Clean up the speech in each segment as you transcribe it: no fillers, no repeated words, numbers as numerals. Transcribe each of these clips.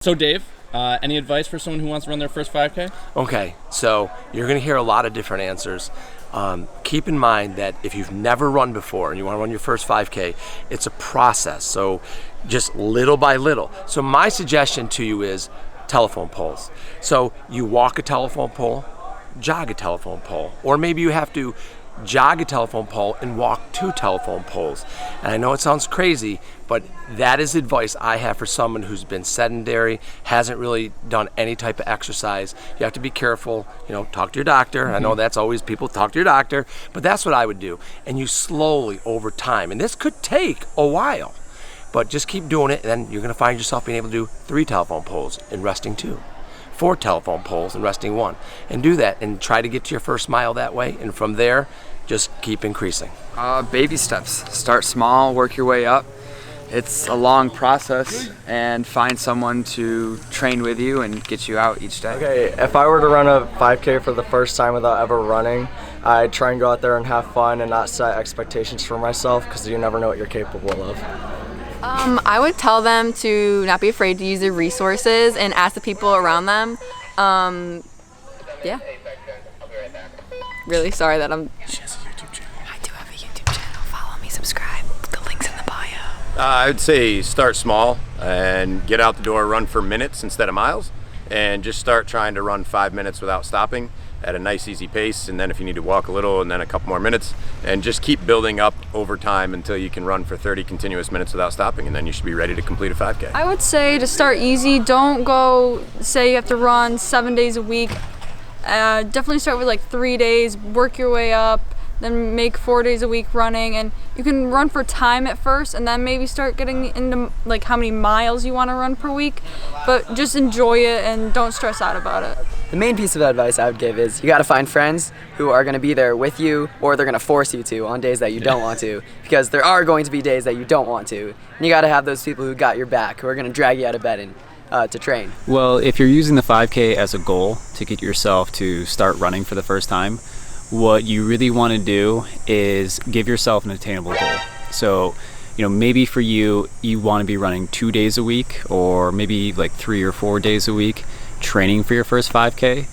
So Dave, any advice for someone who wants to run their first 5K? Okay, so you're going to hear a lot of different answers. Keep in mind that if you've never run before and you want to run your first 5K, it's a process, so just little by little. So my suggestion to you is telephone poles. So you walk a telephone pole, jog a telephone pole, or maybe you have to jog a telephone pole and walk 2 telephone poles. And I know it sounds crazy, but that is advice I have for someone who's been sedentary, hasn't really done any type of exercise. You have to be careful, talk to your doctor. I know that's always people talk to your doctor, but that's what I would do. And you slowly over time, and this could take a while, but just keep doing it, and then you're gonna find yourself being able to do 3 telephone poles and resting 2. 4 telephone poles and resting 1, and do that and try to get to your first mile that way, and from there just keep increasing. Baby steps. Start small, work your way up. It's a long process, and find someone to train with you and get you out each day. Okay, if I were to run a 5K for the first time without ever running, I'd try and go out there and have fun and not set expectations for myself, because you never know what you're capable of. I would tell them to not be afraid to use their resources and ask the people around them. Yeah. Really sorry that I'm... She has a YouTube channel. I do have a YouTube channel. Follow me, subscribe. The link's in the bio. I would say start small and get out the door, run for minutes instead of miles, and just start trying to run 5 minutes without stopping at a nice easy pace, and then if you need to walk a little, and then a couple more minutes, and just keep building up over time until you can run for 30 continuous minutes without stopping, and then you should be ready to complete a 5K. I would say to start easy. Don't go say you have to run 7 days a week. Definitely start with like 3 days, work your way up, then make 4 days a week running, and you can run for time at first, and then maybe start getting into like how many miles you want to run per week, but just enjoy it and don't stress out about it. The main piece of advice I would give is you got to find friends who are going to be there with you, or they're going to force you to on days that you don't want to, because there are going to be days that you don't want to, and you got to have those people who got your back, who are going to drag you out of bed and to train. Well, if you're using the 5K as a goal to get yourself to start running for the first time, what you really want to do is give yourself an attainable goal. So, maybe for you want to be running 2 days a week, or maybe like 3 or 4 days a week, training for your first 5K.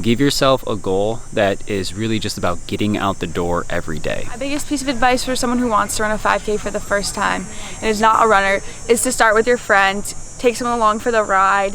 Give yourself a goal that is really just about getting out the door every day. My biggest piece of advice for someone who wants to run a 5K for the first time and is not a runner is to start with your friend, take someone along for the ride,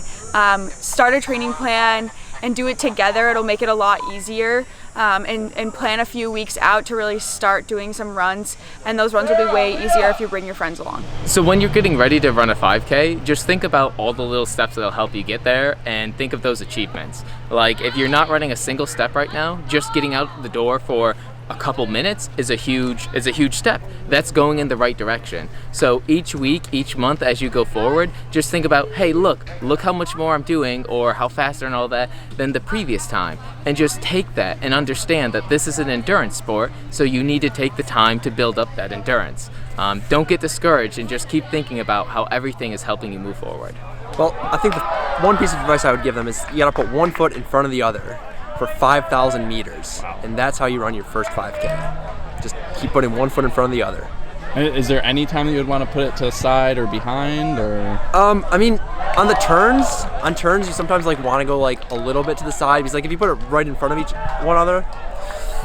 start a training plan and do it together. It'll make it a lot easier, and plan a few weeks out to really start doing some runs, and those runs will be way easier if you bring your friends along. So when you're getting ready to run a 5K, just think about all the little steps that'll help you get there, and think of those achievements. Like if you're not running a single step right now, just getting out the door for a couple minutes is a huge step. That's going in the right direction. So each week, each month as you go forward, just think about, hey, look how much more I'm doing, or how faster and all that than the previous time. And just take that and understand that this is an endurance sport, so you need to take the time to build up that endurance. Don't get discouraged, and just keep thinking about how everything is helping you move forward. Well, I think the one piece of advice I would give them is you gotta put one foot in front of the other for 5,000 meters. Wow. And that's how you run your first 5K. Just keep putting one foot in front of the other. Is there any time that you would want to put it to the side or behind, or? I mean, on turns you sometimes like want to go like a little bit to the side, because like if you put it right in front of each one another,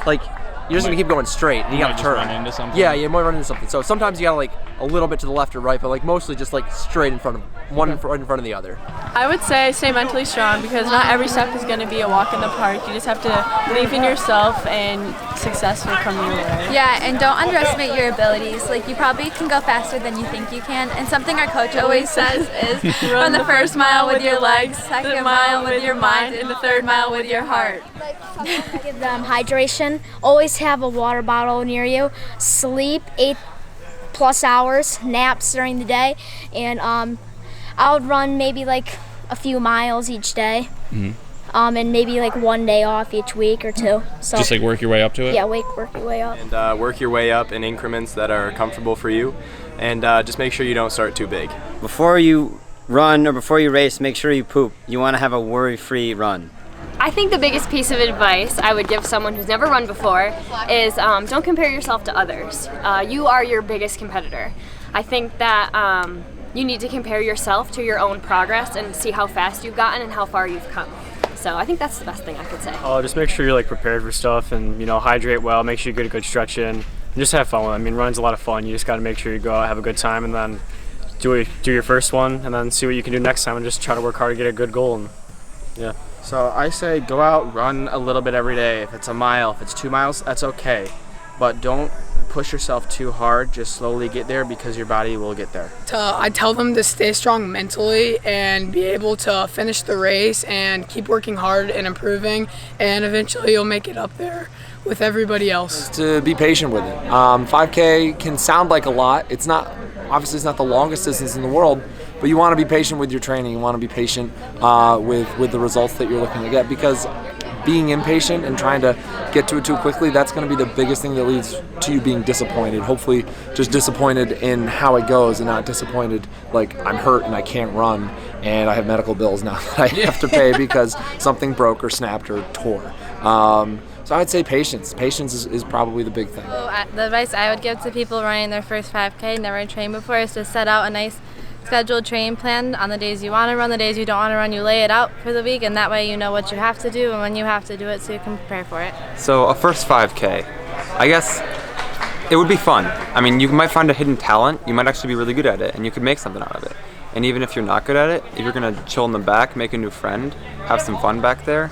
like you're just gonna keep going straight, and you gotta turn. Run into something? Yeah, you might run into something. So sometimes you gotta like a little bit to the left or right, but like mostly just like straight in front of one, right in front of the other. I would say stay mentally strong, because not every step is going to be a walk in the park. You just have to believe in yourself, and success will come your way. Yeah, and don't underestimate your abilities. Like, you probably can go faster than you think you can. And something our coach always says is run the first mile with your legs, second mile with your mind, and the third mile with your heart. Give them hydration. Always have a water bottle near you. Sleep 8+ hours, naps during the day, and I would run maybe like a few miles each day, and maybe like 1 day off each week or 2. So just like work your way up to it? Yeah, work your way up. And work your way up in increments that are comfortable for you, and just make sure you don't start too big. Before you run or before you race, make sure you poop. You want to have a worry-free run. I think the biggest piece of advice I would give someone who's never run before is don't compare yourself to others. You are your biggest competitor. I think that you need to compare yourself to your own progress and see how fast you've gotten and how far you've come. So I think that's the best thing I could say. Oh, just make sure you're like prepared for stuff and, you know, hydrate well, make sure you get a good stretch in, and just have fun with it. I mean, running's a lot of fun. You just got to make sure you go out, have a good time, and then do your first one, and then see what you can do next time, and just try to work hard to get a good goal. And yeah. So I say go out, run a little bit every day. If it's a mile, if it's 2 miles, that's okay. But don't push yourself too hard. Just slowly get there because your body will get there. I tell them to stay strong mentally and be able to finish the race and keep working hard and improving, and eventually you'll make it up there with everybody else. To be patient with it. 5K can sound like a lot. It's not, obviously it's not the longest distance in the world, but you want to be patient with your training. You want to be patient with the results that you're looking to get, because being impatient and trying to get to it too quickly, that's going to be the biggest thing that leads to you being disappointed. Hopefully just disappointed in how it goes and not disappointed like I'm hurt and I can't run and I have medical bills now that I have to pay because something broke or snapped or tore. So I'd say patience. Patience is probably the big thing. So, the advice I would give to people running their first 5K, never trained before, is to set out a nice scheduled training plan on the days you want to run, the days you don't want to run, you lay it out for the week, and that way you know what you have to do and when you have to do it so you can prepare for it. So a first 5K, I guess it would be fun. I mean, you might find a hidden talent, you might actually be really good at it, and you could make something out of it. And even if you're not good at it, if you're gonna chill in the back, make a new friend, have some fun back there,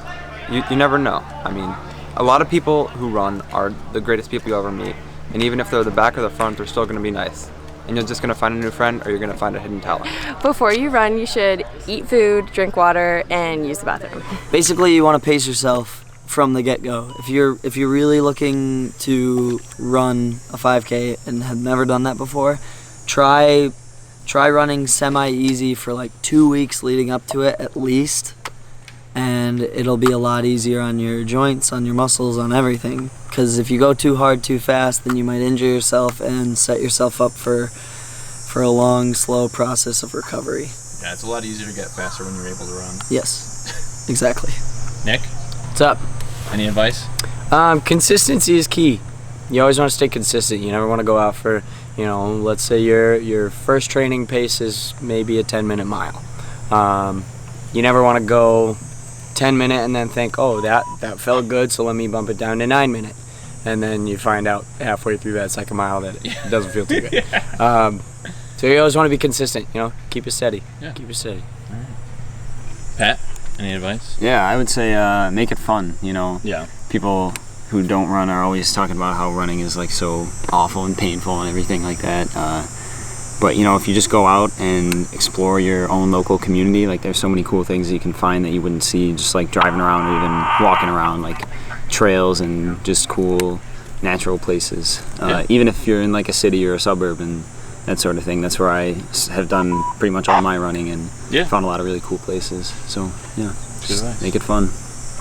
you never know. I mean, a lot of people who run are the greatest people you'll ever meet, and even if they're the back or the front, they're still gonna be nice. And you're just going to find a new friend, or you're going to find a hidden talent. Before you run, you should eat food, drink water, and use the bathroom. Basically, you want to pace yourself from the get-go. If you're really looking to run a 5K and have never done that before, try running semi-easy for like 2 weeks leading up to it at least, and it'll be a lot easier on your joints, on your muscles, on everything. Because if you go too hard too fast, then you might injure yourself and set yourself up for a long, slow process of recovery. Yeah, it's a lot easier to get faster when you're able to run. Yes, exactly. Nick? What's up? Any advice? Consistency is key. You always want to stay consistent. You never want to go out for, you know, let's say your first training pace is maybe a 10-minute mile. You never want to go 10-minute and then think, oh, that felt good, so let me bump it down to 9-minute. And then you find out halfway through that second mile that it doesn't feel too good. So you always want to be consistent, you know, keep it steady. Yeah. Keep it steady. All right. Pat, any advice? Yeah, I would say make it fun, you know. Yeah. People who don't run are always talking about how running is like so awful and painful and everything like that. But you know, if you just go out and explore your own local community, like there's so many cool things that you can find that you wouldn't see just like driving around or even walking around, like trails and just cool natural places. Even if you're in like a city or a suburb and that sort of thing, that's where I have done pretty much all my running and found a lot of really cool places. So yeah, just make it fun.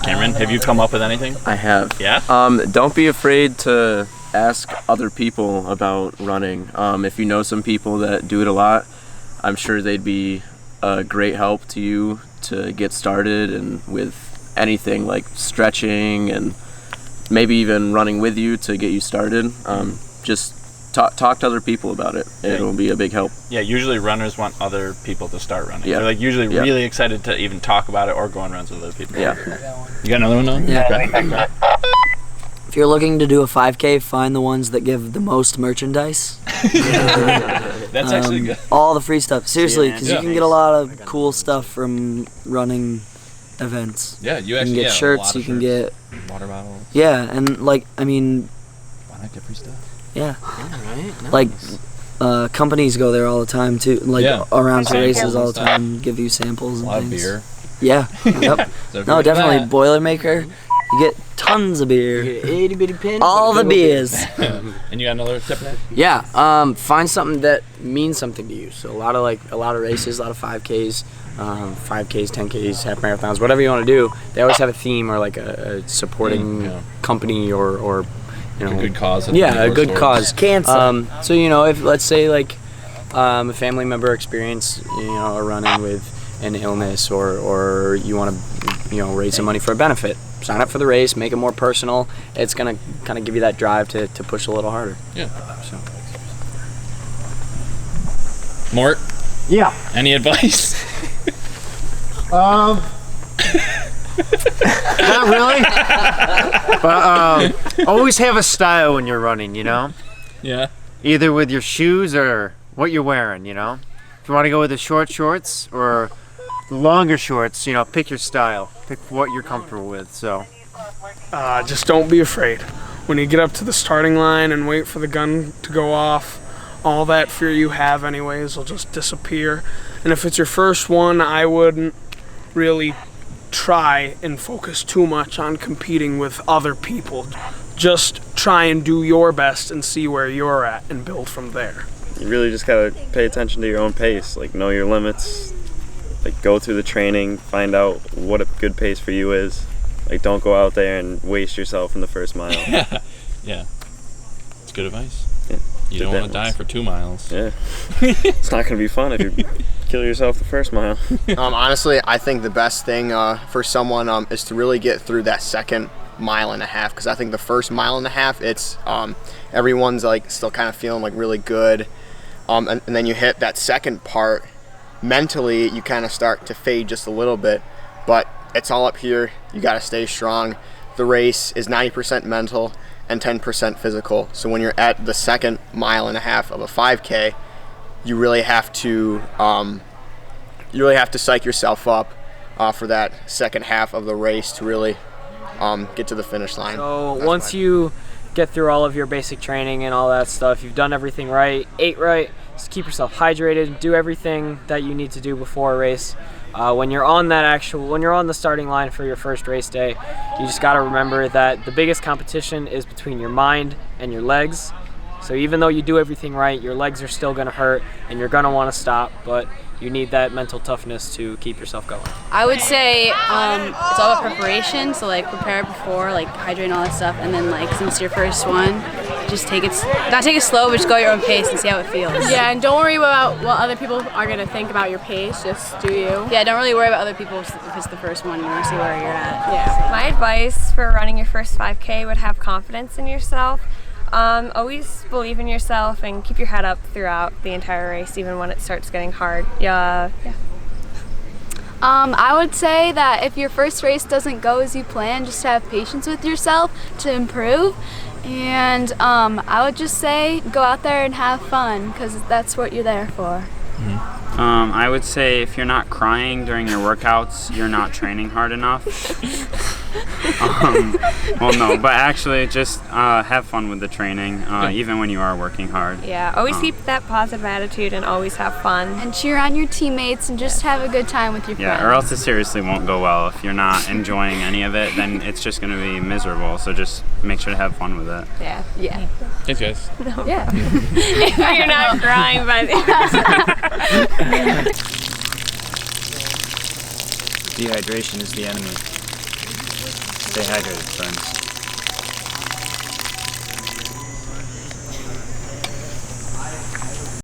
Cameron, have you come up with anything? I have. Yeah? Don't be afraid to ask other people about running. If you know some people that do it a lot, I'm sure they'd be a great help to you to get started and with anything like stretching and maybe even running with you to get you started. Just talk to other people about it. It'll be a big help. Yeah, usually runners want other people to start running. Yeah. They're like usually really excited to even talk about it or go on runs with other people. Yeah. You got another one, Noah? Yeah. Okay. If you're looking to do a 5K, find the ones that give the most merchandise. That's actually good. All the free stuff. Seriously, because Yeah. you can get a lot of cool stuff from running events. Yeah, you can actually get a shirts, lot of you can shirts. get Water bottles. Yeah, and like, I mean, Why not get free stuff? yeah. Alright, Like, nice. companies go there all the time too, like around to Samples races all and the stuff. time, give you samples and A lot of things. beer. Yeah. Yep. So No, forget definitely. that. Boilermaker. You get tons of beer. Itty bitty pin. All the beers. And you got another tip, Nick? Yeah, find something that means something to you. So a lot of races, a lot of 5Ks, 5Ks, 10Ks, half marathons, whatever you want to do. They always have a theme or like a supporting company or you know, a good cause. Yeah, a good towards. cause. Cancer. So you know, if let's say like a family member experienced a run-in with an illness or you want to raise some money for a benefit, sign up for the race, make it more personal. It's gonna kind of give you that drive to push a little harder. Yeah. So. Mort, Yeah. Any advice? Not really. But always have a style when you're running, you know? Yeah. Either with your shoes or what you're wearing, you know? If you want to go with the short shorts or the longer shorts, you know, pick your style. Pick what you're comfortable with, so. Just don't be afraid. When you get up to the starting line and wait for the gun to go off, all that fear you have anyways will just disappear. And if it's your first one, I wouldn't really try and focus too much on competing with other people. Just try and do your best and see where you're at and build from there. You really just gotta pay attention to your own pace, like know your limits, like go through the training, find out what a good pace for you is. Like don't go out there and waste yourself in the first mile. Yeah. It's good advice. Yeah. You don't want to die for 2 miles. Yeah. It's not gonna be fun if you kill yourself the first mile. Honestly, I think the best thing for someone is to really get through that second mile and a half, because I think the first mile and a half, it's everyone's like still kind of feeling like really good, and then you hit that second part, mentally you kind of start to fade just a little bit, but it's all up here. You got to stay strong. The race is 90% mental and 10% physical, so when you're at the second mile and a half of a 5K, you really have to psych yourself up for that second half of the race to really get to the finish line. So once you get through all of your basic training and all that stuff, you've done everything right, ate right, just keep yourself hydrated, do everything that you need to do before a race. When you're on the starting line for your first race day, you just got to remember that the biggest competition is between your mind and your legs. So even though you do everything right, your legs are still going to hurt and you're going to want to stop, but you need that mental toughness to keep yourself going. I would say it's all about preparation, so like prepare before, like hydrate and all that stuff, and then like since it's your first one, just take it slow, but just go at your own pace and see how it feels. Yeah, and don't worry about what other people are going to think about your pace, just do you. Yeah, don't really worry about other people if it's the first one, you want to see where you're at. Yeah. My advice for running your first 5K would have confidence in yourself. Always believe in yourself and keep your head up throughout the entire race, even when it starts getting hard. Yeah. I would say that if your first race doesn't go as you plan, just have patience with yourself to improve. And I would just say go out there and have fun, because that's what you're there for. I would say if you're not crying during your workouts, you're not training hard enough. Well, no, but actually just have fun with the training, even when you are working hard. Yeah, always keep that positive attitude and always have fun. And cheer on your teammates and just have a good time with your friends. Yeah, or else it seriously won't go well. If you're not enjoying any of it, then it's just going to be miserable. So just make sure to have fun with it. Yeah. Thanks, guys. No. Yeah. If you're not crying by the Dehydration is the enemy. Stay hydrated, friends.